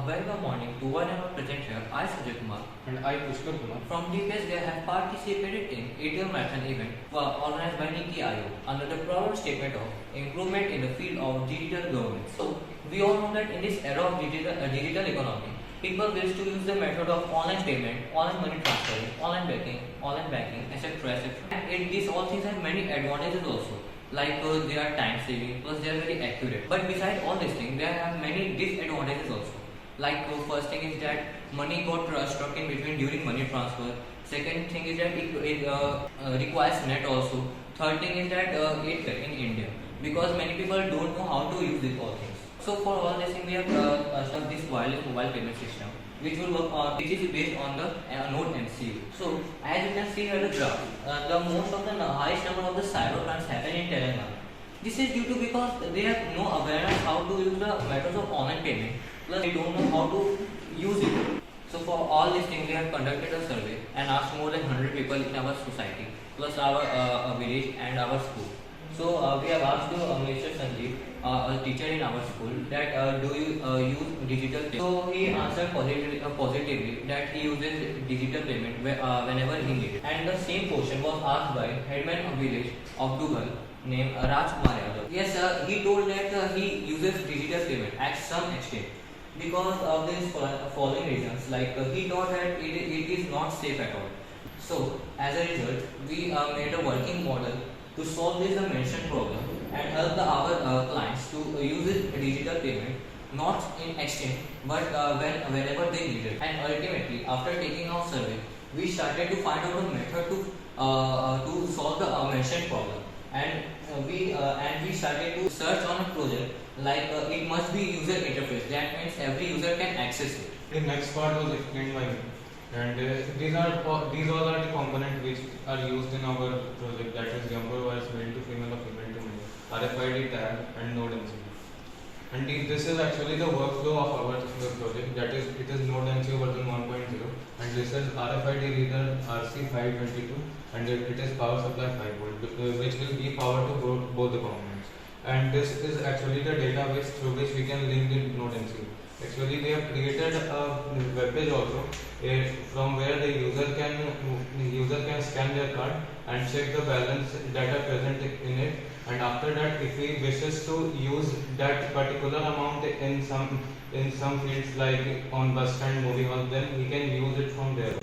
A very good morning to one of our presenter, I Sajid Kumar. And I Pushkar Kumar. From DPS, they have participated in ATM Marathon event organized by Niti Aayog under the proud statement of improvement in the field of digital government. So, we all know that in this era of digital economy, people wish to use the method of online payment, online money transfer, online banking, etc. etc. And these all things have many advantages also. Like they are time saving, plus they are very accurate. But besides all these things, there are many disadvantages also. Like first thing is that money got stuck in between during money transfer. Second thing is that it requires net also. Third thing is that it in India because many people don't know how to use these all things. So for all this thing we have started this wireless mobile payment system which will work which is based on the Node MCU. So as you can see here the graph, the most of the highest number of the cyber crimes happen in Telangana. This is due to because they have no awareness how to use the methods of online payment. Plus they don't know how to use it. So for all these things we have conducted a survey and asked more than 100 people in our society plus our village and our school. So we have asked Mr. Sanjeev, a teacher in our school, that do you use digital payment? So he answered positively that he uses digital payment whenever he needs it. And the same question was asked by headman of village of Dugal named Raj Kumar Yadav. Yes, he told that he uses digital payment at some extent because of these following reasons. Like he thought that it is not safe at all. So as a result, we made a working model to solve this mentioned problem and help our clients to use this digital payment not in extent but whenever they need it. And ultimately, after taking our survey, we started to find out a method to solve the mentioned problem. And we started to search on a project like it must be user interface. That means every user can access it. The next part was explained by me. And these all are the components which are used in our project, that is jumper wires, male to female or female to male, RFID tag and Node MCU. And this is actually the workflow of our project, that is it is Node MCU version 1.0 and this is RFID reader RC522 and it is power supply 5 volt which will give power to both the components. And this is actually the database through which we can link the Node MCU. Actually, we have created a web page also from where the user can scan their card and check the balance data present in it. And after that, if he wishes to use that particular amount in some fields like on bus stand, movie hall, then he can use it from there.